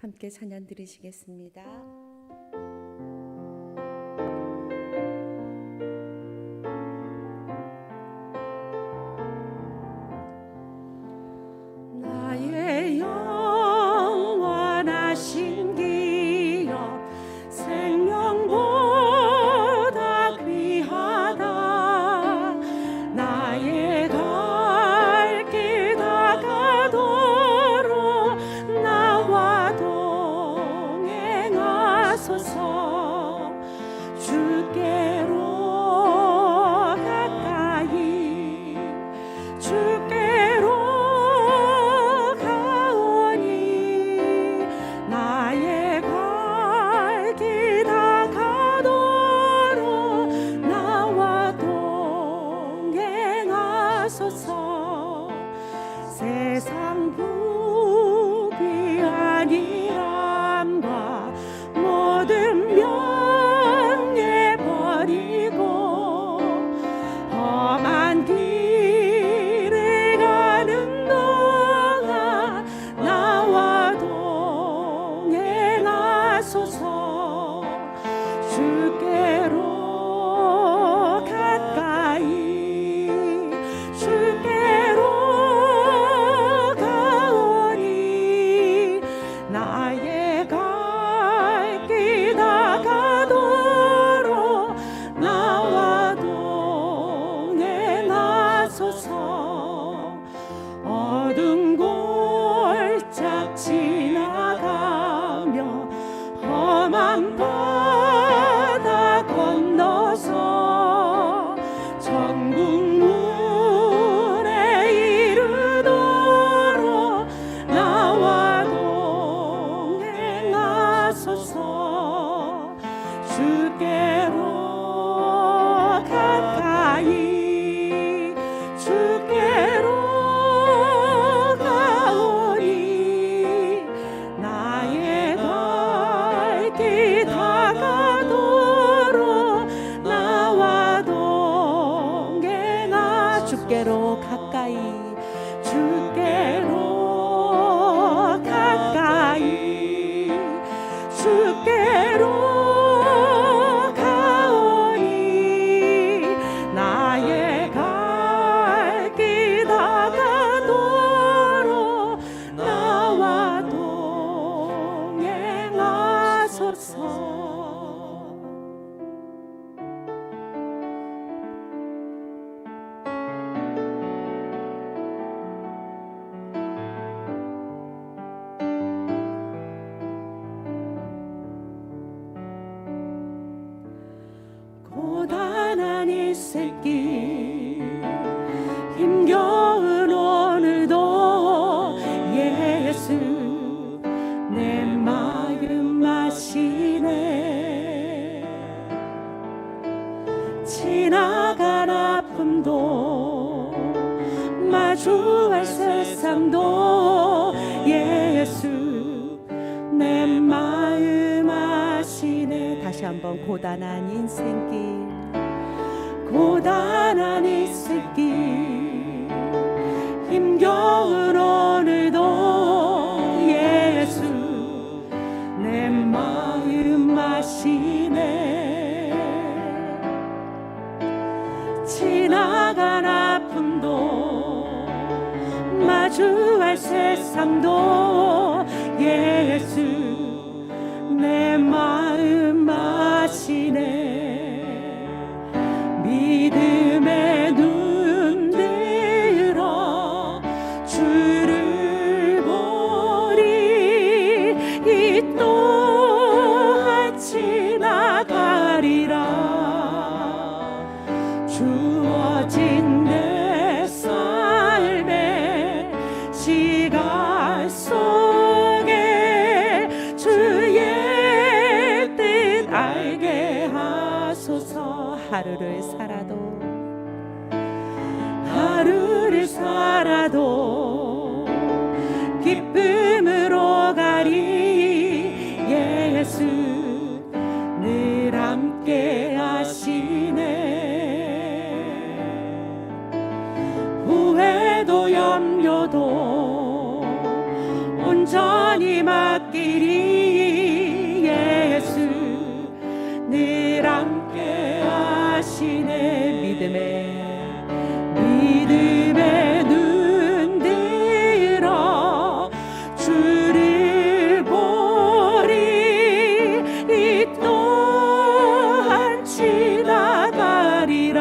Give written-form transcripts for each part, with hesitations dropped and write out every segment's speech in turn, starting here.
함께 찬양 드리시겠습니다. 나의 영원하신 기업 생명보다 귀하다. 나의 갈 길 다가도록 나와 동행하소서. 주께로 가까이 주께로 가오니 나의 갈 길 다가도록 나와 동행하소서. 세상 부귀 아니함과 모든 명예 버리고 험한 길을 가는 동안 나와 동행하소서. 주께로 가까이 주께로 가오니 나의 갈 길 다가도록 나와 동행하소서. 어두운 골짝 지나가며 험한 바다 건너서 천국 문에 이르도록 나와 동행하소서. 주께로 가까이 주께로 가오니 나의 갈 길 다가도록 나와 동행하. 주께로 가까이 주께로 가까이 주께로 가오니 나의 갈 길 다가도록 나와 동행하소서. 고단한 이 새끼 힘겨운 오늘도 예수 내 마음 아시네. 지나간 아픔도 마주할 세상도 예수 내 마음 아시네. 다시 한번 고단한 인생길 고단한 인생길 힘겨운 오늘도 예수 내 마음 아시네. 지나간 아픔도 마주할 세상도 예수 내 마음 아시네. 믿음의 눈 들어 주를 보리. 이 또한 지나가리라. 주어진 내 삶의 시간 속에 주의 뜻 알게 하소서. 하루를 살아도 기쁨으로 가리. 예수 늘 함께 하시네. 후회도 염려도 온전히 마지막길이 예수 늘 함께 하시네. 믿음에 눈 들어 주를 보리. 이 또한 지나가리라.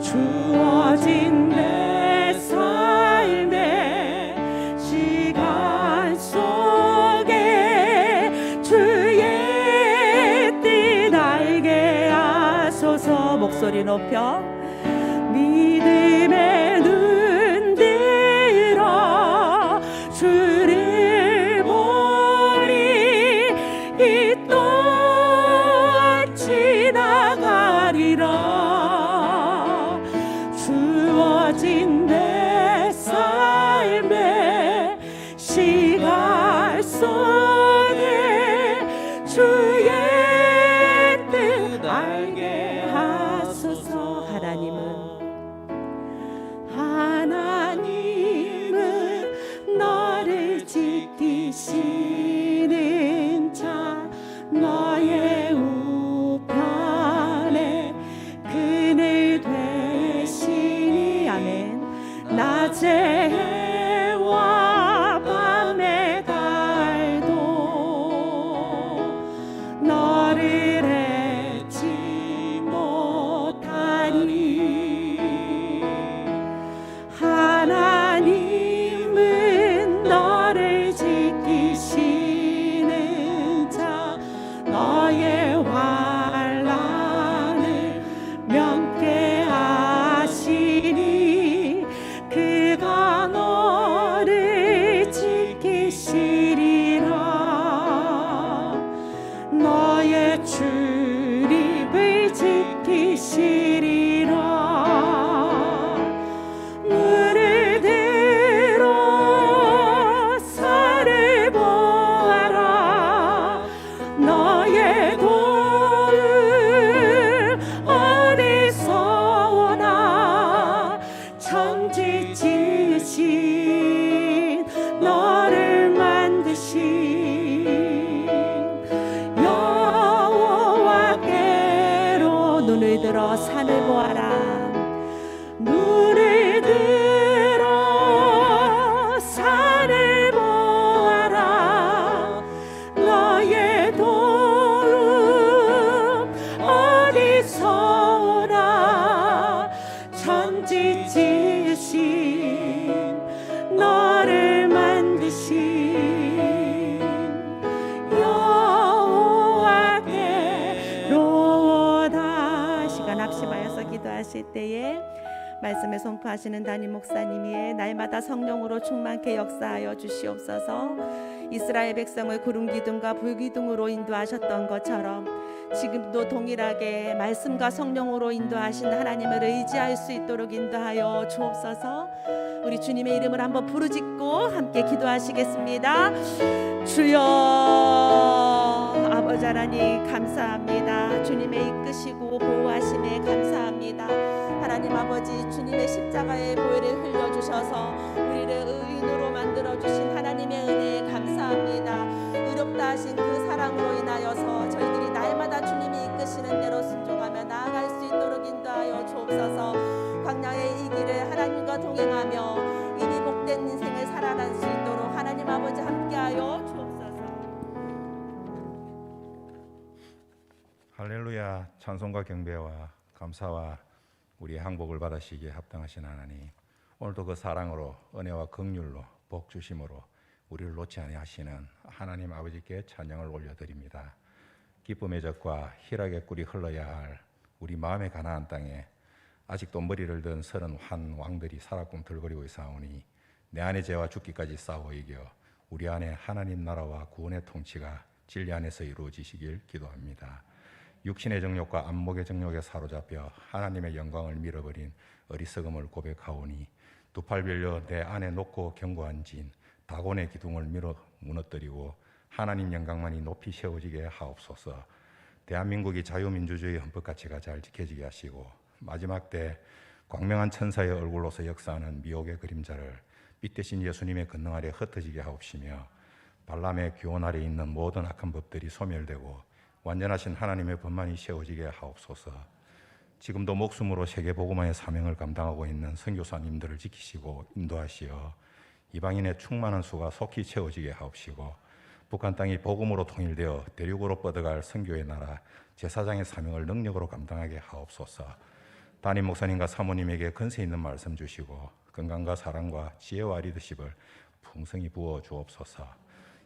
주어진 내 삶의 시간 속에 주의 뜻 알게 하소서. 목소리 높여 믿음에 눈 들어 주를 보리. 이 또한 지나가리라. 주어진 내 삶의 시간 속에 주의 뜻 알게 하소서. 하나님은 너를 지키시는 자, 너의 우편에 그늘 되시니. 아멘. 낮의 해와 밤의 달도 너를 잊지 못하니. 하나님은 너를 지키시는 자, 너의 환난을 면케하시니. 그가 너를 지키시리라. 너의 출입을 지키시리라. 눈을 들어 산을 보아라. 너의 도움 어디서 오나. 천지 지으신 너를 만드신 여호와께로. 눈을 들어 산을 보아라. 눈을 들어 산을 보아라. 너의 도움 어디서 오나. 천지 지으신 너를 만드신 여호와께로다. 시간 합심하여서 기도하실 때에 말씀을 선포하시는 담임 목사님이 날마다 성령으로 충만케 역사하여 주시옵소서. 이스라엘 백성을 구름 기둥과 불 기둥으로 인도하셨던 것처럼 지금도 동일하게 말씀과 성령으로 인도하신 하나님을 의지할 수 있도록 인도하여 주옵소서. 우리 주님의 이름을 한번 부르짖고 함께 기도하시겠습니다. 주여, 아버지 하나님 감사합니다. 주님의 이끄시고 보호하심에 감사합니다. 하나님 아버지, 주님의 십자가의 보혈을 흘려주셔서 우리를 의인으로 만들어주신 하나님의 은혜에 감사합니다. 의롭다 하신 그 사랑으로 인하여서 저희들이 날마다 주님이 이끄시는 대로 순종하며 나아갈 수 있도록 인도하여 주옵소서. 광야의 이 길을 하나님과 동행하며 이니 복된 인생을 살아갈 수 있도록 하나님 아버지 함께하여 주옵소서. 할렐루야. 찬송과 경배와 감사와 우리의 항복을 받으시기에 합당하신 하나님, 오늘도 그 사랑으로 은혜와 긍휼로 복 주심으로 우리를 놓지 아니하시는 하나님 아버지께 찬양을 올려드립니다. 기쁨의 젖과 희락의 꿀이 흘러야 할 우리 마음의 가나안 땅에 아직도 머리를 든 31 왕들이 살아꿈틀거리고 있사오니 내 안의 죄와 죽기까지 싸워 이겨 우리 안에 하나님 나라와 구원의 통치가 진리 안에서 이루어지시길 기도합니다. 육신의 정욕과 안목의 정욕에 사로잡혀 하나님의 영광을 밀어버린 어리석음을 고백하오니 두 팔 벌려 내 안에 놓고 견고한 진 다곤의 기둥을 무너뜨리고 하나님 영광만이 높이 세워지게 하옵소서. 대한민국이 자유민주주의 헌법가치가 잘 지켜지게 하시고 마지막 때 광명한 천사의 얼굴로서 역사하는 미혹의 그림자를 빛 대신 예수님의 권능 아래 흩어지게 하옵시며 발람의 교훈 아래 있는 모든 악한 법들이 소멸되고 완전하신 하나님의 법만이 세워지게 하옵소서. 지금도 목숨으로 세계복음화의 사명을 감당하고 있는 선교사님들을 지키시고 인도하시어 이방인의 충만한 수가 속히 채워지게 하옵시고 북한 땅이 복음으로 통일되어 대륙으로 뻗어갈 선교의 나라 제사장의 사명을 능력으로 감당하게 하옵소서. 담임 목사님과 사모님에게 근세 있는 말씀 주시고 건강과 사랑과 지혜와 리더십을 풍성히 부어 주옵소서.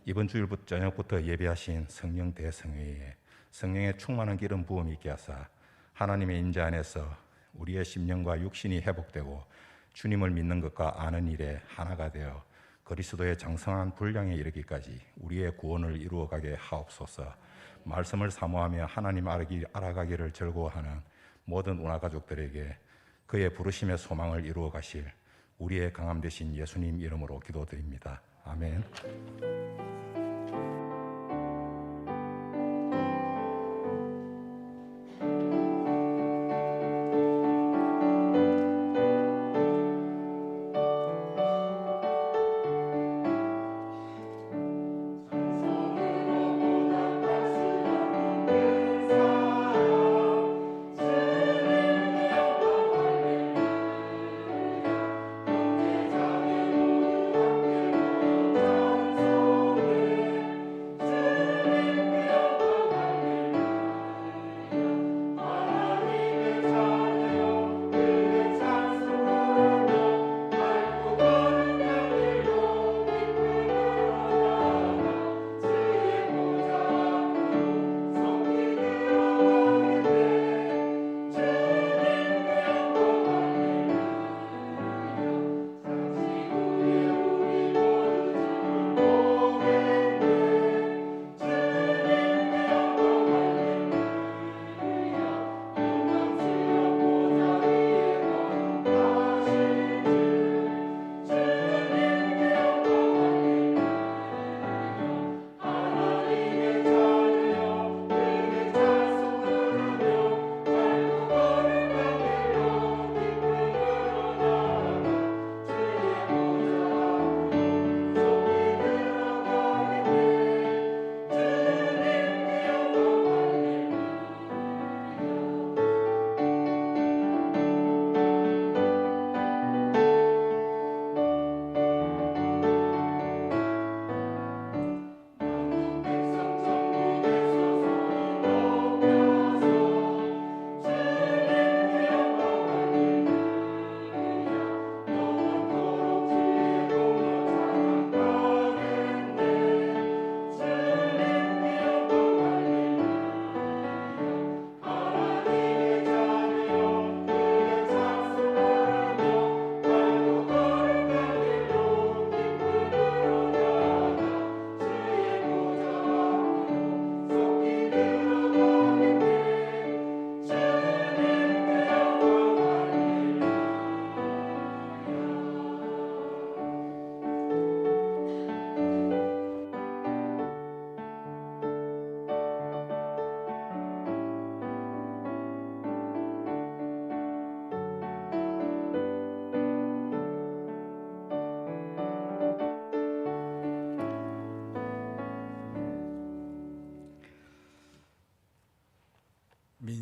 이번 주일 저녁부터 예배하신 성령 대성회에 성령의 충만한 기름 부음이 있게 하사 하나님의 인자 안에서 우리의 심령과 육신이 회복되고 주님을 믿는 것과 아는 일에 하나가 되어 그리스도의 장성한 분량에 이르기까지 우리의 구원을 이루어가게 하옵소서. 말씀을 사모하며 하나님 알아가기를 즐거워하는 모든 운하 가족들에게 그의 부르심의 소망을 이루어 가실 우리의 강함 되신 예수님 이름으로 기도드립니다. 아멘.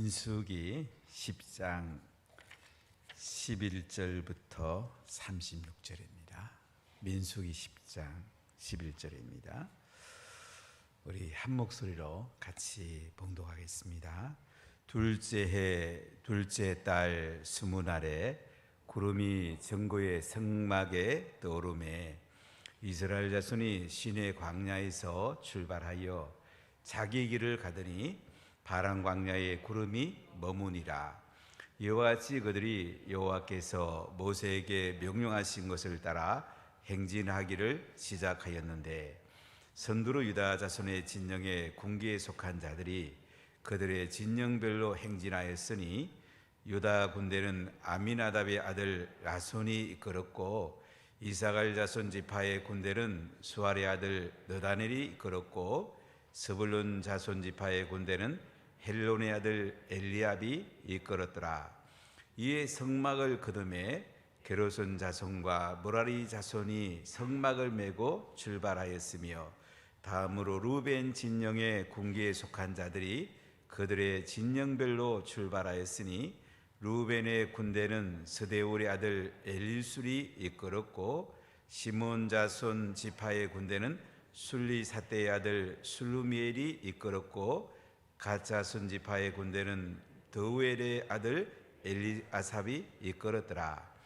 민수기 10장 11절부터 36절입니다. 민수기 10장 11절입니다. 우리 한 목소리로 같이 봉독하겠습니다. 둘째 해 둘째 달 20날에 구름이 정거의 성막에 떠오르매 이스라엘 자손이 시내 광야에서 출발하여 자기 길을 가더니 파란 광야에 구름이 머무니라. 이와 같이 그들이 여호와께서 모세에게 명령하신 것을 따라 행진하기를 시작하였는데 선두로 유다 자손의 진영의 군기에 속한 자들이 그들의 진영별로 행진하였으니 유다 군대는 아미나답의 아들 라손이 이끌었고 이사갈 자손 지파의 군대는 수알의 아들 느다넬이 이끌었고 스불론 자손 지파의 군대는 헬론의 아들 엘리압이 이끌었더라. 이에 성막을 거두매 게르손 자손과 므라리 자손이 성막을 메고 출발하였으며 다음으로 루벤 진영의 군기에 속한 자들이 그들의 진영별로 출발하였으니 루벤의 군대는 스데울의 아들 엘리술이 이끌었고 시몬 자손 지파의 군대는 술리사대의 아들 술루미엘이 이끌었고 갓 자손 지파의 군대는 드우엘의 아들 엘리아삽이 이끌었더라.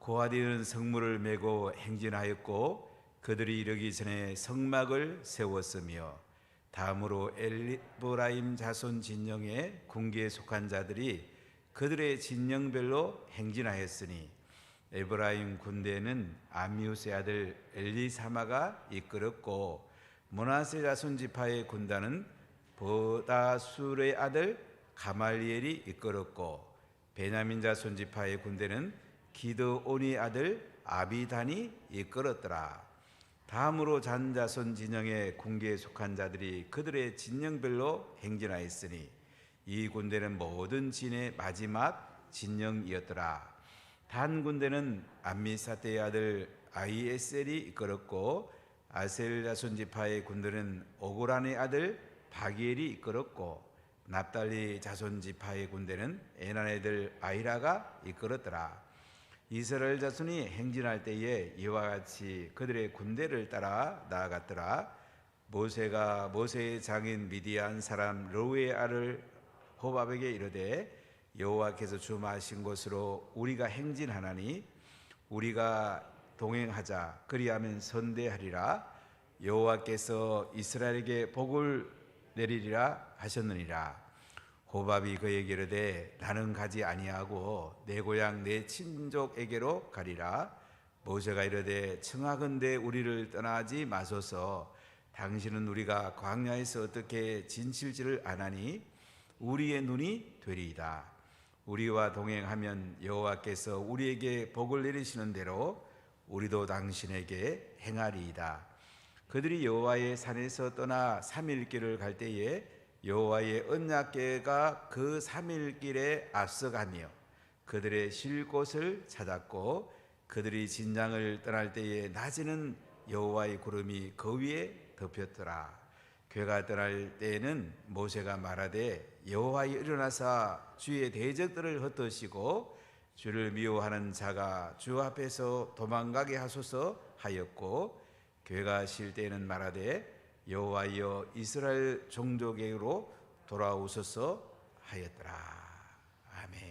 고하디는 성문을 메고 행진하였고 그들이 이르기 전에 성막을 세웠으며 다음으로 에브라임 자손 진영의 군기에 속한 자들이 그들의 진영별로 행진하였으니 에브라임 군대는 아미우스의 아들 엘리사마가 이끌었고 므낫세 자손 지파의 군단은 보다술의 아들 가말리엘이 이끌었고 베냐민 자손 지파의 군대는 기드온의 아들 아비단이 이끌었더라. 다음으로 잔 자손 진영의 군기에 속한 자들이 그들의 진영별로 행진하였으니 이 군대는 모든 진의 마지막 진영이었더라. 단 군대는 암미사대의 아들 아이에셀이 이끌었고 아셀 자손 지파의 군대는 오고란의 아들 바기엘이 이끌었고 납달리 자손 지파의 군대는 에난의 아들 아히라가 이끌었더라. 이스라엘 자손이 행진할 때에 이와 같이 그들의 군대를 따라 나아갔더라. 모세가 모세의 장인 미디안 사람 르우의 아들 호밥에게 이르되 여호와께서 주마하신 곳으로 우리가 행진하나니 우리가 동행하자. 그리하면 선대하리라. 여호와께서 이스라엘에게 복을 내리리라 하셨느니라. 호밥이 그에게 이르되 나는 가지 아니하고 내 고향 내 친족에게로 가리라. 모세가 이르되 청하건대 우리를 떠나지 마소서. 당신은 우리가 광야에서 어떻게 진칠지를 아나니 우리의 눈이 되리이다. 우리와 동행하면 여호와께서 우리에게 복을 내리시는 대로 우리도 당신에게 행하리이다. 그들이 여호와의 산에서 떠나 3일 길을 갈 때에 여호와의 언약궤가 그 3일 길에 앞서가며 그들의 쉴 곳을 찾았고 그들이 진장을 떠날 때에 낮에는 여호와의 구름이 그 위에 덮였더라. 궤가 떠날 때에는 모세가 말하되 여호와여 일어나사 주의 대적들을 흩으시고 주를 미워하는 자가 주 앞에서 도망가게 하소서 하였고 궤가 쉴 때에는 말하되 여호와여 이스라엘 종족에게로 돌아오소서 하였더라. 아멘.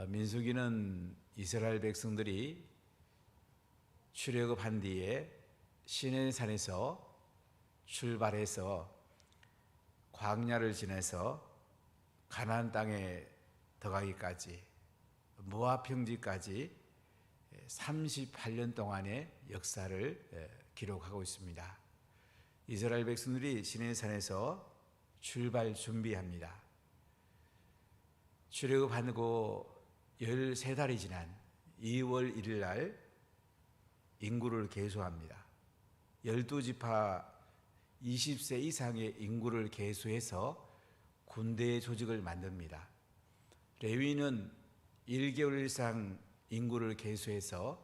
민수기는 이스라엘 백성들이 출애굽한 뒤에 시내산에서 출발해서 광야를 지나서 가나안 땅에 들어가기까지 모압 평지까지 38년 동안의 역사를 기록하고 있습니다. 이스라엘 백성들이 시내산에서 출발 준비합니다. 출애굽하고 13달이 지난 2월 1일 날 인구를 계수합니다. 12지파 20세 이상의 인구를 계수해서 군대 조직을 만듭니다. 레위는 1개월 이상 인구를 계수해서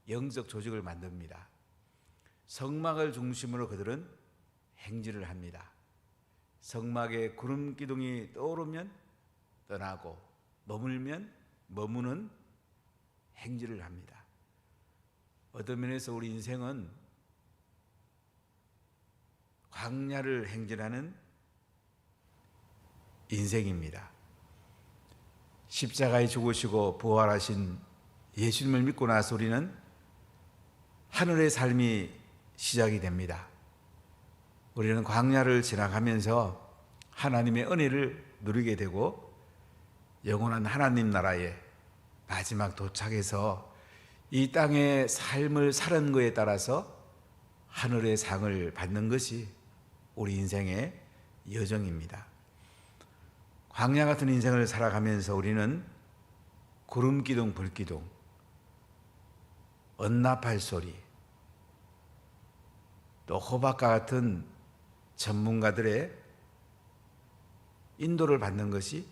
영적 조직을 만듭니다. 성막을 중심으로 그들은 행진을 합니다. 성막에 구름 기둥이 떠오르면 떠나고 머물면 머무는 행진을 합니다. 어떤 면에서 우리 인생은 광야를 행진하는 인생입니다. 십자가에 죽으시고 부활하신 예수님을 믿고 나서 우리는 하늘의 삶이 시작이 됩니다. 우리는 광야를 지나가면서 하나님의 은혜를 누리게 되고 영원한 하나님 나라에 마지막 도착해서 이 땅의 삶을 사는 것에 따라서 하늘의 상을 받는 것이 우리 인생의 여정입니다. 광야 같은 인생을 살아가면서 우리는 구름 기둥, 불 기둥, 언납할 소리, 또 호박과 같은 전문가들의 인도를 받는 것이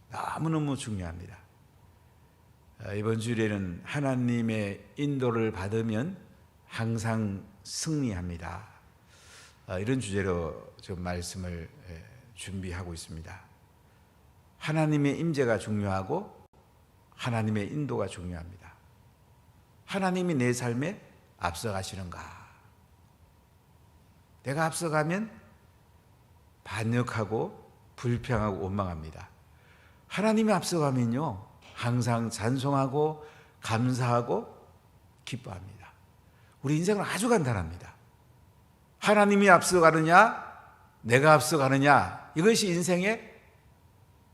너무너무 중요합니다. 이번 주일에는 하나님의 인도를 받으면 항상 승리합니다. 이런 주제로 좀 말씀을 준비하고 있습니다. 하나님의 임재가 중요하고 하나님의 인도가 중요합니다. 하나님이 내 삶에 앞서가시는가? 내가 앞서가면 반역하고 불평하고 원망합니다. 하나님이 앞서가면요 항상 찬송하고 감사하고 기뻐합니다. 우리 인생은 아주 간단합니다. 하나님이 앞서가느냐 내가 앞서가느냐, 이것이 인생의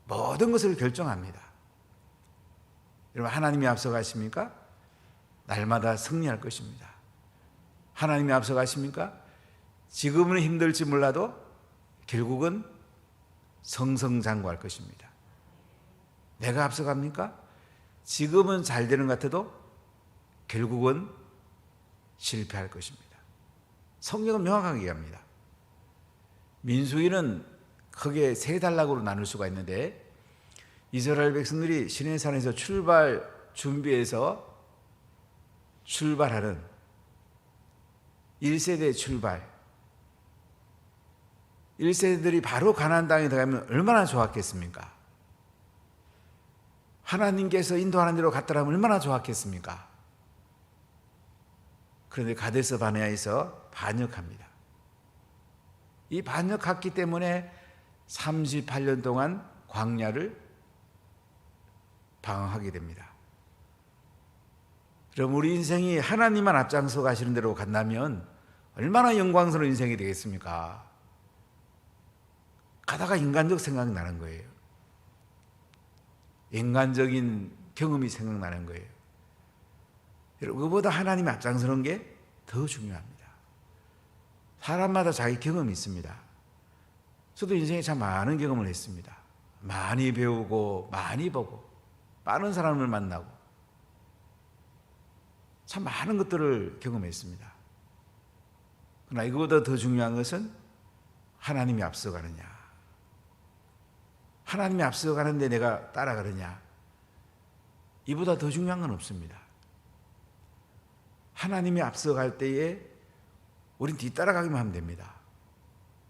모든 것을 결정합니다. 여러분, 하나님이 앞서가십니까? 날마다 승리할 것입니다. 하나님이 앞서가십니까? 지금은 힘들지 몰라도 결국은 승승장구할 것입니다. 내가 앞서갑니까? 지금은 잘 되는 것 같아도 결국은 실패할 것입니다. 성경은 명확하게 얘기합니다. 민수기는 크게 세 단락으로 나눌 수가 있는데, 이스라엘 백성들이 시내산에서 출발 준비해서 출발하는 1세대 출발, 1세대들이 바로 가나안 땅에 들어가면 얼마나 좋았겠습니까? 하나님께서 인도하는 대로 갔더라면 얼마나 좋았겠습니까? 그런데 가데스 바네아에서 반역합니다. 이 반역했기 때문에 38년 동안 광야를 방황하게 됩니다. 그럼 우리 인생이 하나님만 앞장서 가시는 대로 간다면 얼마나 영광스러운 인생이 되겠습니까? 가다가 인간적 생각이 나는 거예요. 인간적인 경험이 생각나는 거예요. 여러분, 그보다 하나님이 앞장서는 게 더 중요합니다. 사람마다 자기 경험이 있습니다. 저도 인생에 참 많은 경험을 했습니다. 많이 배우고 많이 보고 많은 사람을 만나고 참 많은 것들을 경험했습니다. 그러나 이거보다 더 중요한 것은 하나님이 앞서가느냐, 하나님이 앞서가는데 내가 따라가느냐, 이보다 더 중요한 건 없습니다. 하나님이 앞서갈 때에 우린 뒤따라가기만 하면 됩니다.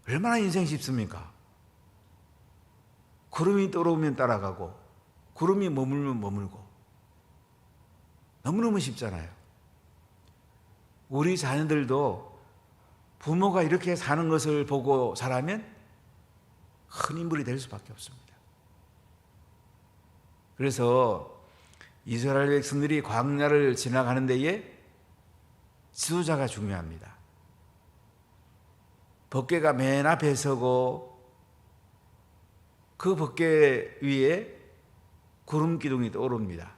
얼마나 인생이 쉽습니까? 구름이 떠오르면 따라가고 구름이 머물면 머물고, 너무너무 쉽잖아요. 우리 자녀들도 부모가 이렇게 사는 것을 보고 자라면 큰 인물이 될 수밖에 없습니다. 그래서 이스라엘 백성들이 광야를 지나가는 데에 지도자가 중요합니다. 법궤가 맨 앞에 서고 그 법궤 위에 구름 기둥이 떠오릅니다.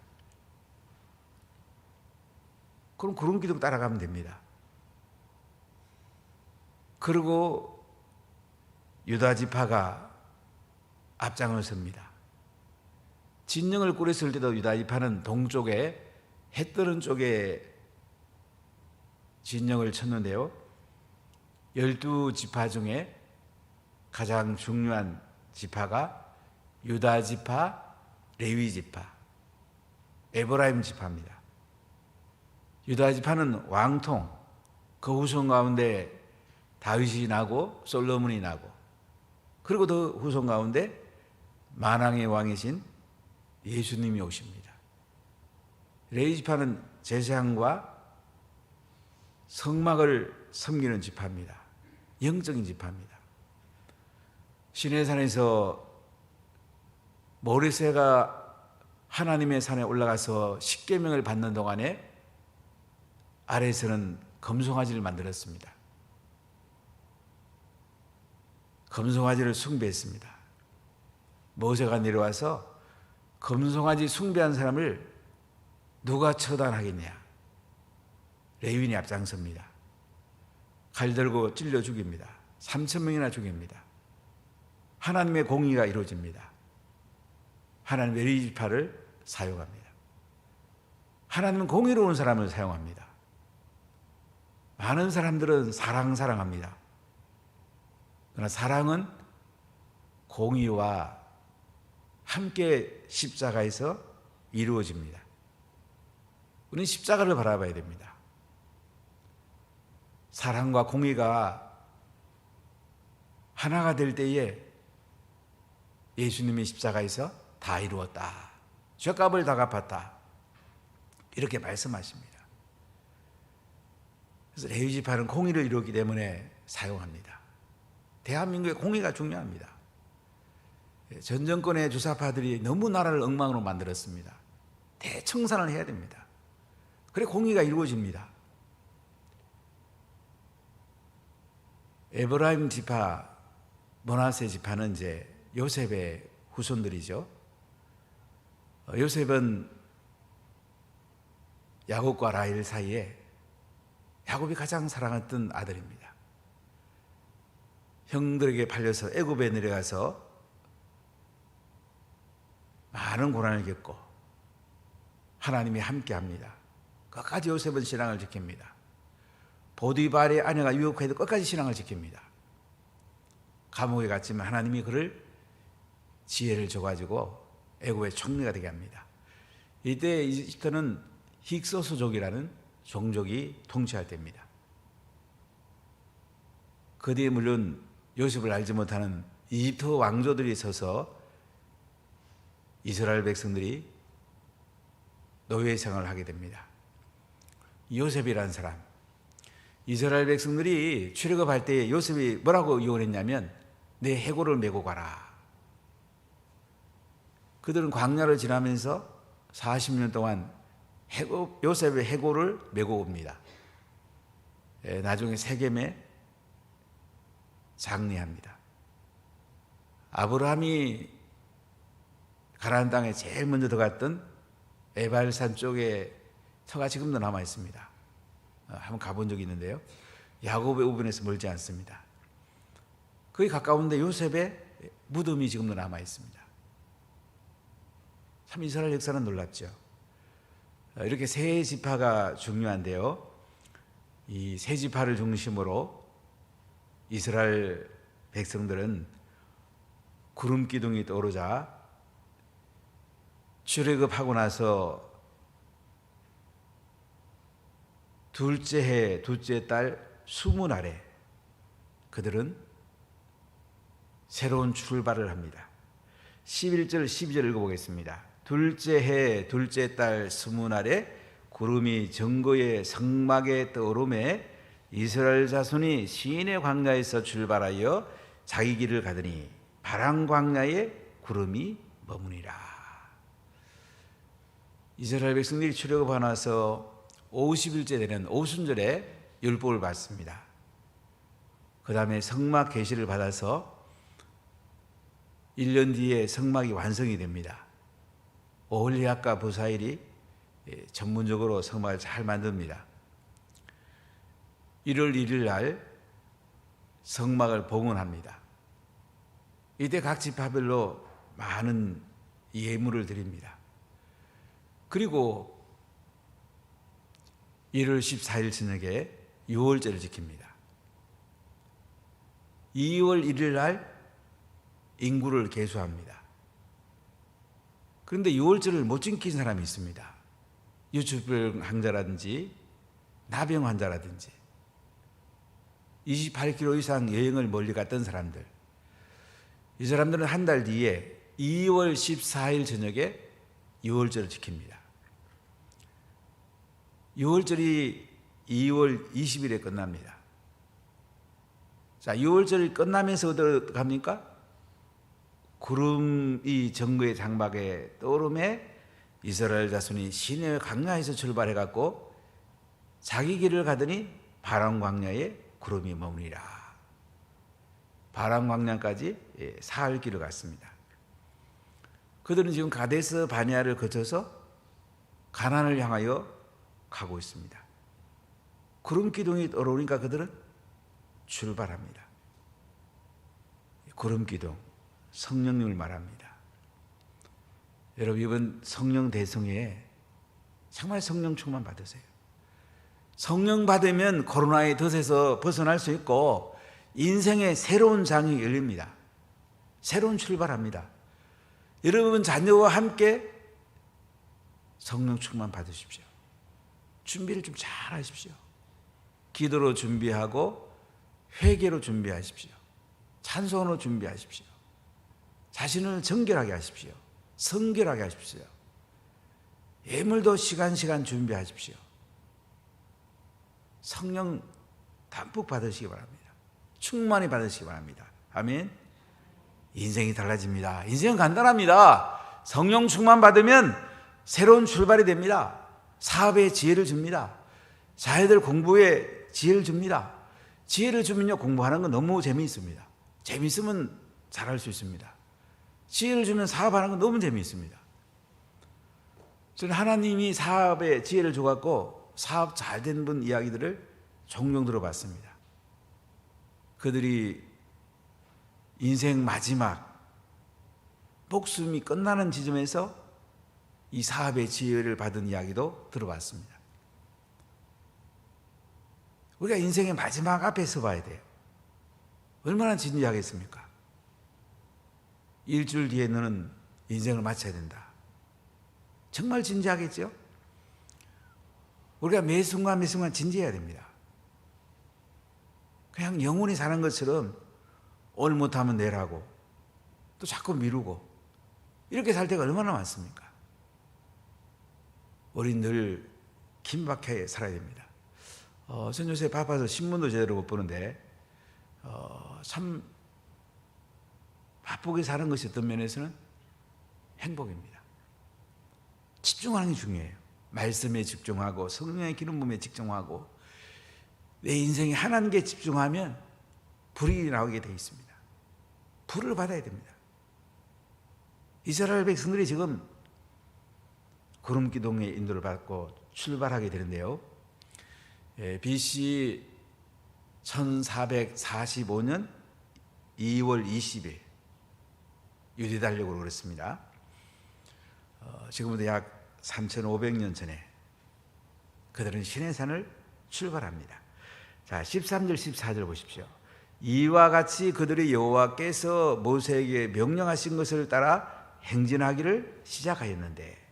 그럼 구름 기둥 따라가면 됩니다. 그리고 유다 지파가 앞장을 섭니다. 진영을 꾸렸을 때도 유다 지파는 동쪽에 해 뜨는 쪽에 진영을 쳤는데요, 12지파 중에 가장 중요한 지파가 유다 지파, 레위 지파, 에브라임 지파입니다. 유다 지파는 왕통, 그 후손 가운데 다윗이 나고 솔로몬이 나고, 그리고 더 후손 가운데 만왕의 왕이신 예수님이 오십니다. 레위 지파는 제사장과 성막을 섬기는 지파입니다. 영적인 지파입니다. 시내산에서 모레세가 하나님의 산에 올라가서 십계명을 받는 동안에 아래에서는 금송아지를 만들었습니다. 금송아지를 숭배했습니다. 모세가 내려와서 금송아지 숭배한 사람을 누가 처단하겠냐? 레위인이 앞장섭니다. 칼 들고 찔러 죽입니다. 3,000명이나 죽입니다. 하나님의 공의가 이루어집니다. 하나님의 레위 지파를 사용합니다. 하나님은 공의로운 사람을 사용합니다. 많은 사람들은 사랑합니다. 그러나 사랑은 공의와 함께 십자가에서 이루어집니다. 우리는 십자가를 바라봐야 됩니다. 사랑과 공의가 하나가 될 때에 예수님이 십자가에서 다 이루었다. 죄값을 다 갚았다. 이렇게 말씀하십니다. 그래서 레위지파는 공의를 이루었기 때문에 사용합니다. 대한민국의 공의가 중요합니다. 전 정권의 주사파들이 너무 나라를 엉망으로 만들었습니다. 대청산을 해야 됩니다. 그래 공의가 이루어집니다. 에브라임 지파, 므낫세 지파는 이제 요셉의 후손들이죠. 요셉은 야곱과 라헬 사이에 야곱이 가장 사랑했던 아들입니다. 형들에게 팔려서 애굽에 내려가서 많은 고난을 겪고 하나님이 함께합니다. 끝까지 요셉은 신앙을 지킵니다. 보디발의 아내가 유혹해도 끝까지 신앙을 지킵니다. 감옥에 갔지만 하나님이 그를 지혜를 줘가지고 애굽의 총리가 되게 합니다. 이때 이집트는 힉소스족이라는 종족이 통치할 때입니다. 그 뒤에 물론 요셉을 알지 못하는 이집트 왕조들이 서서 이스라엘 백성들이 노예 생활을 하게 됩니다. 요셉이라는 사람, 이스라엘 백성들이 출애굽할 때 요셉이 뭐라고 요원했냐면 내 해골을 메고 가라. 그들은 광야를 지나면서 40년 동안 요셉의 해골을 메고 옵니다. 나중에 세겜에 장례합니다. 아브라함이 가나안 땅에 제일 먼저 들어갔던 에발산 쪽에 터가 지금도 남아 있습니다. 한번 가본 적이 있는데요. 야곱의 우분에서 멀지 않습니다. 거기 가까운데 요셉의 무덤이 지금도 남아 있습니다. 참 이스라엘 역사는 놀랍죠. 이렇게 세 지파가 중요한데요. 이 세 지파를 중심으로 이스라엘 백성들은 구름 기둥이 떠오르자 출애굽하고 나서 둘째 해 둘째 달 20날에 그들은 새로운 출발을 합니다. 11절 12절 읽어보겠습니다. 둘째 해 둘째 달 20날에 구름이 정거의 성막에 떠오르매 이스라엘 자손이 시내 광야에서 출발하여 자기 길을 가더니 바람 광야에 구름이 머무니라. 이스라엘 백성들이 출애굽하고 나서 50일째 되는 오순절에 율법을 받습니다. 그 다음에 성막 계시를 받아서 1년 뒤에 성막이 완성이 됩니다. 오홀리압과 부사일이 전문적으로 성막을 잘 만듭니다. 1월 1일 날 성막을 봉헌합니다. 이때 각 지파별로 많은 예물을 드립니다. 그리고 1월 14일 저녁에 유월절을 지킵니다. 2월 1일 날 인구를 계수합니다. 그런데 유월절을 못 지킨 사람이 있습니다. 유축병 환자라든지 나병 환자라든지 28km 이상 여행을 멀리 갔던 사람들, 이 사람들은 한 달 뒤에 2월 14일 저녁에 유월절을 지킵니다. 유월절이 2월 20일에 끝납니다. 자, 유월절이 끝나면서 어디로 갑니까? 구름이 정거의 장막에 떠오름에 이스라엘 자손이 시내 광야에서 출발해갖고 자기 길을 가더니 바람 광야에 구름이 머무니라. 바람 광야까지 사흘 길을 갔습니다. 그들은 지금 가데스 바네아를 거쳐서 가나안을 향하여 가고 있습니다. 구름 기둥이 떠오르니까 그들은 출발합니다. 구름 기둥, 성령님을 말합니다. 여러분 이번 성령 대성회에 정말 성령 충만 받으세요. 성령 받으면 코로나의 덫에서 벗어날 수 있고 인생의 새로운 장이 열립니다. 새로운 출발합니다. 여러분 자녀와 함께 성령 충만 받으십시오. 준비를 좀 잘 하십시오. 기도로 준비하고 회개로 준비하십시오. 찬송으로 준비하십시오. 자신을 정결하게 하십시오. 성결하게 하십시오. 예물도 시간 준비하십시오. 성령 담뿍 받으시기 바랍니다. 충만히 받으시기 바랍니다. 아멘. 인생이 달라집니다. 인생은 간단합니다. 성령 충만 받으면 새로운 출발이 됩니다. 사업에 지혜를 줍니다. 자녀들 공부에 지혜를 줍니다. 지혜를 주면요, 공부하는 건 너무 재미있습니다. 재미있으면 잘할 수 있습니다. 지혜를 주면 사업하는 건 너무 재미있습니다. 저는 하나님이 사업에 지혜를 줘갖고 사업 잘 된 분 이야기들을 종종 들어봤습니다. 그들이 인생 마지막 목숨이 끝나는 지점에서 이 사업의 지혜를 받은 이야기도 들어봤습니다. 우리가 인생의 마지막 앞에 서 봐야 돼요. 얼마나 진지하겠습니까? 일주일 뒤에 너는 인생을 마쳐야 된다. 정말 진지하겠죠? 우리가 매 순간 진지해야 됩니다. 그냥 영원히 사는 것처럼 오늘 못하면 내일 하고 또 자꾸 미루고 이렇게 살 때가 얼마나 많습니까? 우리 늘 긴박하게 살아야 됩니다. 전 요새 바빠서 신문도 제대로 못 보는데 참 바쁘게 사는 것이 어떤 면에서는 행복입니다. 집중하는 게 중요해요. 말씀에 집중하고 성령의 기름 부음에 집중하고 내 인생에 하나님께 집중하면 불이 나오게 되어 있습니다. 불을 받아야 됩니다. 이스라엘 백성들이 지금 구름기둥의 인도를 받고 출발하게 되는데요. BC 1445년 2월 20일 유대 달력으로 그렇습니다. 지금부터 약 3500년 전에 그들은 시내산을 출발합니다. 자, 13절 14절 보십시오. 이와 같이 그들이 여호와께서 모세에게 명령하신 것을 따라 행진하기를 시작하였는데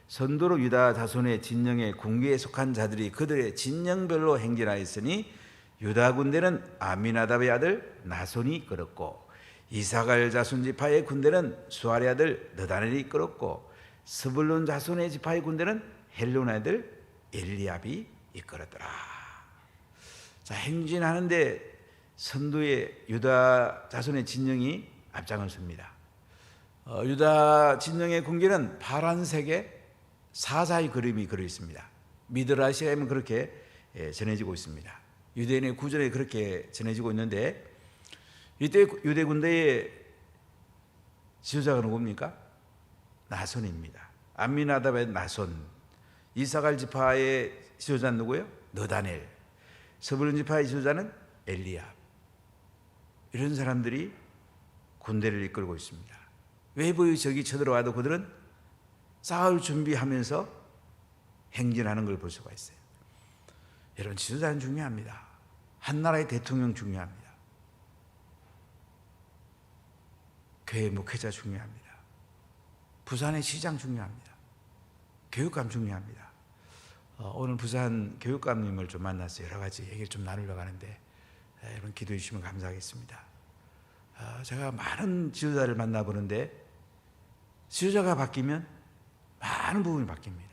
선도로 유다 자손의 진영의 군계에 속한 자들이 그들의 진영별로 행진하였으니 유다 군대는 아미나답의 아들 나손이 이끌었고 이사갈 자손 지파의 군대는 수아리 아들 느다넬이 이끌었고 스불론 자손의 지파의 군대는 헬론 아들 엘리압이 이끌었더라. 자, 행진하는데 선두의 유다 자손의 진영이 앞장을 섭니다. 유다 진영의 군기는 파란색의 사자의 그림이 그려 있습니다. 미드라시아에 보면 그렇게 전해지고 있습니다. 유대인의 구절에 그렇게 전해지고 있는데 이때 유대 군대의 지도자가 누굽니까? 나손입니다. 암미나답의 나손. 이사갈 지파의 지도자는 누구예요? 느다넬. 스불론 지파의 지도자는 엘리압. 이런 사람들이 군대를 이끌고 있습니다. 외부의 적이 쳐들어와도 그들은 싸울 준비하면서 행진하는 걸 볼 수가 있어요. 여러분, 지도자는 중요합니다. 한 나라의 대통령 중요합니다. 교회 목회자 중요합니다. 부산의 시장 중요합니다. 교육감 중요합니다. 오늘 부산 교육감님을 좀 만나서 여러 가지 얘기를 좀 나누려고 하는데 여러분 기도해 주시면 감사하겠습니다. 제가 많은 지도자를 만나보는데 지도자가 바뀌면 많은 부분이 바뀝니다.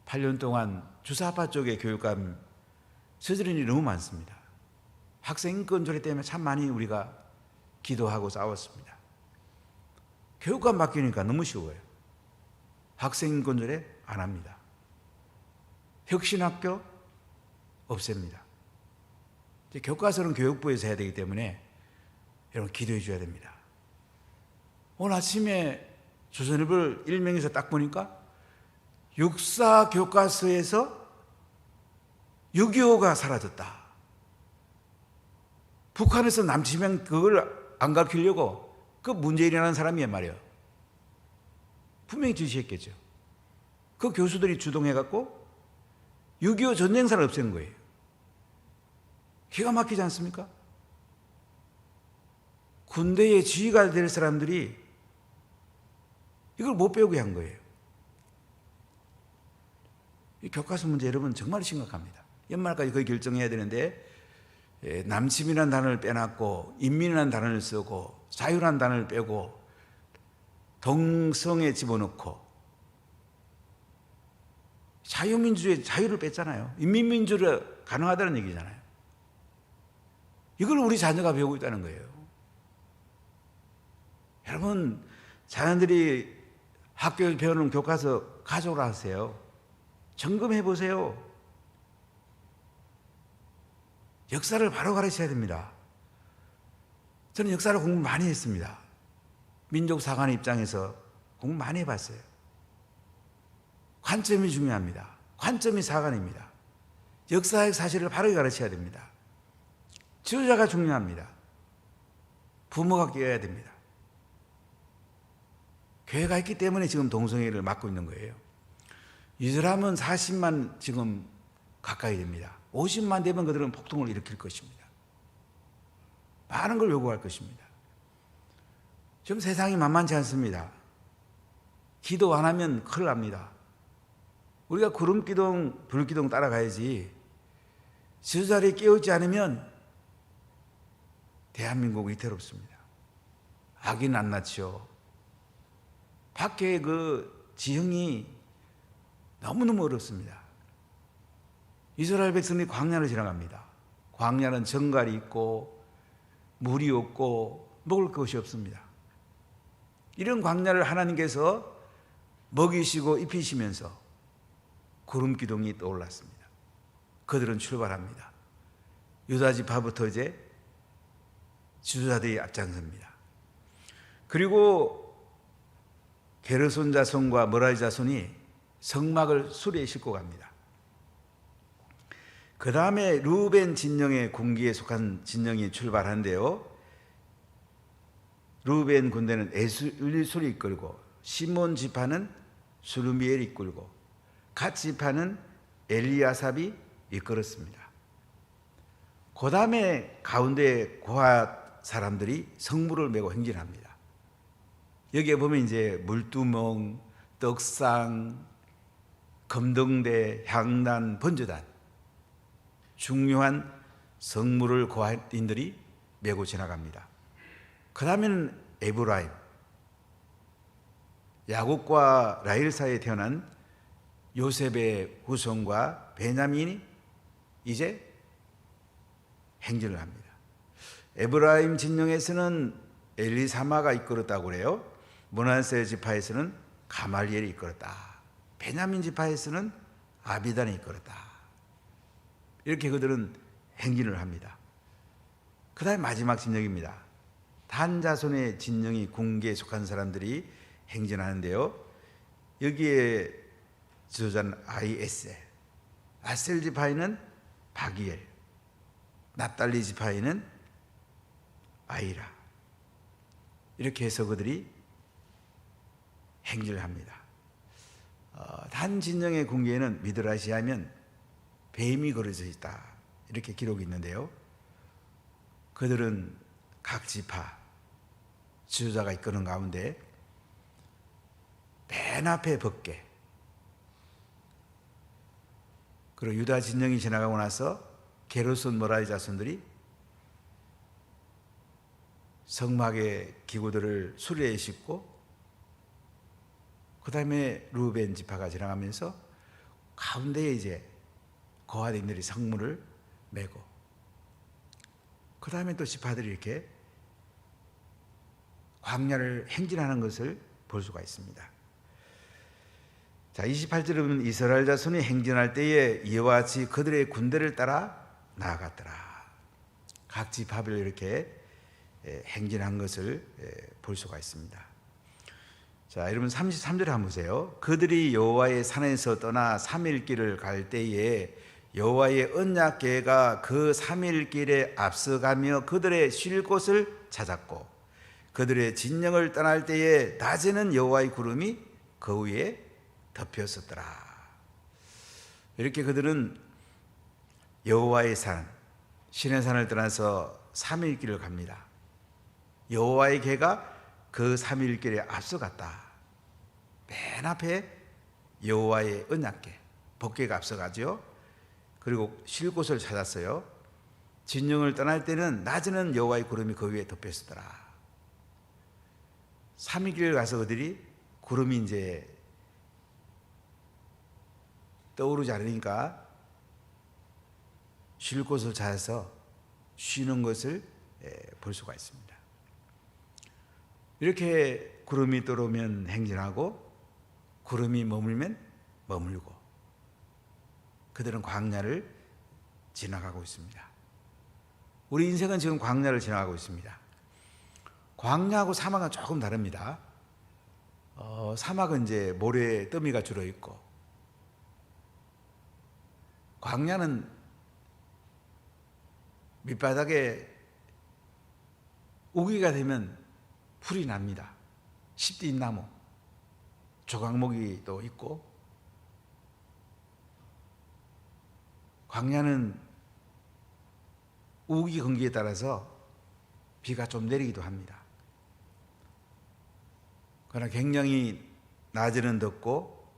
8년 동안 주사파 쪽의 교육감 저지른 일이 너무 많습니다. 학생 인권 조례 때문에 참 많이 우리가 기도하고 싸웠습니다. 교육감 바뀌니까 너무 쉬워요. 학생 인권 조례 안 합니다. 혁신학교 없앱니다. 이제 교과서는 교육부에서 해야 되기 때문에 여러분 기도해 줘야 됩니다. 오늘 아침에 조선일보를 일명에서 딱 보니까 육사 교과서에서 6.25가 사라졌다. 북한에서 남치면 그걸 안 가르치려고 그 문재인이라는 사람이 말이에요. 분명히 지시했겠죠. 그 교수들이 주동해갖고 6.25 전쟁사를 없앤 거예요. 기가 막히지 않습니까? 군대의 지휘가 될 사람들이 이걸 못 배우게 한 거예요. 이 교과서 문제 여러분 정말 심각합니다. 연말까지 거의 결정해야 되는데 남침이라는 단어를 빼놨고 인민이라는 단어를 쓰고 자유라는 단어를 빼고 동성애 집어넣고 자유민주주의 자유를 뺐잖아요. 인민민주를 가능하다는 얘기잖아요. 이걸 우리 자녀가 배우고 있다는 거예요. 여러분 자녀들이 학교에서 배우는 교과서 가져오라 하세요. 점검해 보세요. 역사를 바로 가르쳐야 됩니다. 저는 역사를 공부 많이 했습니다. 민족사관의 입장에서 공부 많이 해봤어요. 관점이 중요합니다. 관점이 사관입니다. 역사의 사실을 바르게 가르쳐야 됩니다. 지도자가 중요합니다. 부모가 깨어야 됩니다. 교회가 있기 때문에 지금 동성애를 막고 있는 거예요. 이 사람은 40만 지금 가까이 됩니다. 50만 되면 그들은 폭동을 일으킬 것입니다. 많은 걸 요구할 것입니다. 지금 세상이 만만치 않습니다. 기도 안 하면 큰일 납니다. 우리가 구름기둥, 불기둥 따라가야지 지도자들이 깨우지 않으면 대한민국이 위태롭습니다. 악인 안 낳죠. 밖에 그 지형이 너무너무 어렵습니다. 이스라엘 백성이 광야를 지나갑니다. 광야는 정갈이 있고 물이 없고 먹을 것이 없습니다. 이런 광야를 하나님께서 먹이시고 입히시면서 구름기둥이 떠올랐습니다. 그들은 출발합니다. 유다 지파부터 이제 지도자들이 앞장섭니다. 그리고 게르손 자손과 머라리 자손이 성막을 수리에 싣고 갑니다. 그 다음에 루벤 진영의 군기에 속한 진영이 출발하는데요. 루벤 군대는 에술이 이끌고 시몬 지파는 수르미엘이 이끌고 갓 지파는 엘리야삽이 이끌었습니다. 그 다음에 가운데 고핫 사람들이 성물을 메고 행진합니다. 여기에 보면 이제 물두멍, 떡상, 검등대, 향단, 번제단 중요한 성물을 고핫인들이 메고 지나갑니다. 그 다음에는 에브라임, 야곱과 라헬 사이에 태어난 요셉의 후손과 베냐민이 이제 행진을 합니다. 에브라임 진영에서는 엘리사마가 이끌었다고 그래요. 므낫세 지파에서는 가말리엘이 이끌었다. 베냐민 지파에서는 아비단이 이끌었다. 이렇게 그들은 행진을 합니다. 그 다음에 마지막 진영입니다. 단 자손의 진영이 군계에 속한 사람들이 행진하는데요. 여기에 지도자는 아이에셀, 아셀 지파에는 바기엘, 납달리 지파에는 아이라. 이렇게 해서 그들이 행진을 합니다. 단 진영의 군계에는 미드라시 하면 뱀이 걸어져 있다. 이렇게 기록이 있는데요. 그들은 각 지파, 지도자가 이끄는 가운데 맨 앞에 벗게, 그리고 유다 진영이 지나가고 나서 게르손 머라리 자손들이 성막의 기구들을 수레에 싣고 그 다음에 루벤 지파가 지나가면서 가운데에 이제 고핫인들이 성물을 메고 그 다음에 또 지파들이 이렇게 광야를 행진하는 것을 볼 수가 있습니다. 자, 28절에 보면 이스라엘 자손이 행진할 때에 이와 같이 그들의 군대를 따라 나아갔더라. 각 지파별로 이렇게 행진한 것을 볼 수가 있습니다. 자, 여러분 33절에 한번 보세요. 그들이 여호와의 산에서 떠나 3일 길을 갈 때에 여호와의 언약궤가 그 3일 길에 앞서가며 그들의 쉴 곳을 찾았고 그들의 진영을 떠날 때에 낮에는 여호와의 구름이 그 위에 덮였었더라. 이렇게 그들은 여호와의 산, 신의 산을 떠나서 3일 길을 갑니다. 여호와의 궤가 그 3일 길에 앞서갔다. 맨 앞에 여호와의 언약궤, 법궤가 앞서가죠. 그리고 쉴 곳을 찾았어요. 진영을 떠날 때는 낮에는 여호와의 구름이 그 위에 덮여있더라. 3일 길을 가서 그들이 구름이 이제 떠오르지 않으니까 쉴 곳을 찾아서 쉬는 것을 볼 수가 있습니다. 이렇게 구름이 떠오르면 행진하고 구름이 머물면 머물고 그들은 광야를 지나가고 있습니다. 우리 인생은 지금 광야를 지나가고 있습니다. 광야하고 사막은 조금 다릅니다. 사막은 이제 모래 더미가 주로 있고, 광야는 밑바닥에 우기가 되면 풀이 납니다. 십디나무, 조각목이 또 있고, 광야는 우기 건기에 따라서 비가 좀 내리기도 합니다. 그러나 굉장히 낮에는 덥고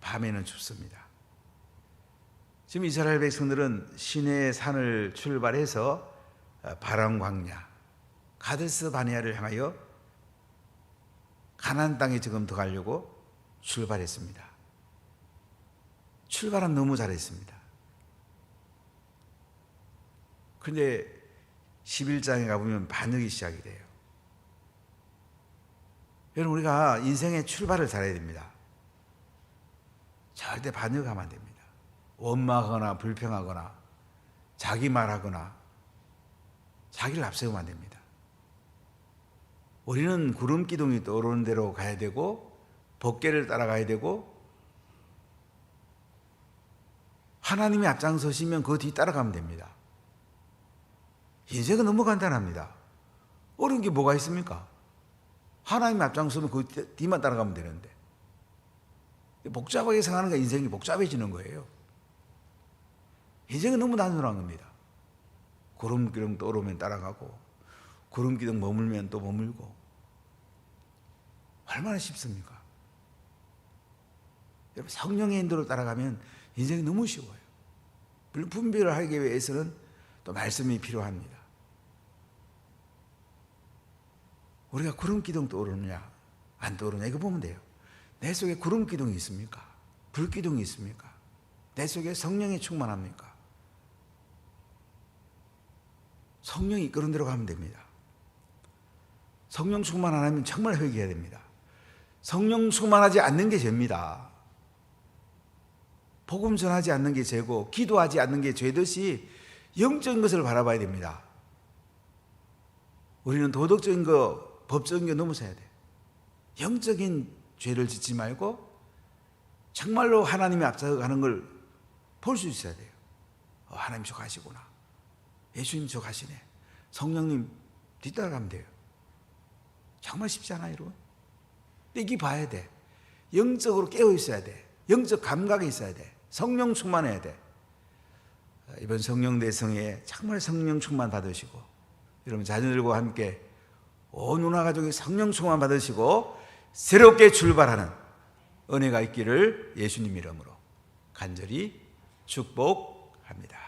밤에는 춥습니다. 지금 이스라엘 백성들은 시내의 산을 출발해서 바람 광야, 가데스 바네아를 향하여 가나안 땅에 지금 들어가려고 출발했습니다. 출발은 너무 잘했습니다. 그런데 11장에 가보면 반역이 시작이 돼요. 여러분, 우리가 인생의 출발을 잘해야 됩니다. 절대 반역하면 안 됩니다. 원망하거나 불평하거나 자기 말하거나 자기를 앞세우면 안 됩니다. 우리는 구름 기둥이 떠오르는 대로 가야 되고 법궤를 따라가야 되고 하나님이 앞장서시면 그 뒤 따라가면 됩니다. 인생은 너무 간단합니다. 어려운 게 뭐가 있습니까? 하나님이 앞장서면 그 뒤만 따라가면 되는데 복잡하게 생각하는 게 인생이 복잡해지는 거예요. 인생은 너무 단순한 겁니다. 구름기둥 떠오르면 따라가고 구름기둥 머물면 또 머물고 얼마나 쉽습니까? 여러분, 성령의 인도를 따라가면 인생이 너무 쉬워요. 물론 분별을 하기 위해서는 또 말씀이 필요합니다. 우리가 구름기둥 떠오르느냐 안 떠오르냐 이거 보면 돼요. 내 속에 구름기둥이 있습니까? 불기둥이 있습니까? 내 속에 성령이 충만합니까? 성령이 이끄는 대로 가면 됩니다. 성령 충만 안 하면 정말 회개해야 됩니다. 성령 충만하지 않는 게 죄입니다. 복음 전하지 않는 게 죄고 기도하지 않는 게 죄듯이 영적인 것을 바라봐야 됩니다. 우리는 도덕적인 거, 법적인 거 넘어서야 돼요. 영적인 죄를 짓지 말고 정말로 하나님이 앞서가는 걸 볼 수 있어야 돼요. 하나님 저 가시구나. 예수님 저 가시네. 성령님 뒤따라가면 돼요. 정말 쉽지 않아요, 여러분. 이게 봐야 돼. 영적으로 깨어 있어야 돼. 영적 감각이 있어야 돼. 성령 충만해야 돼. 이번 성령 대성에 정말 성령 충만 받으시고 여러분 자녀들과 함께 온 누나 가족이 성령 충만 받으시고 새롭게 출발하는 은혜가 있기를 예수님 이름으로 간절히 축복합니다.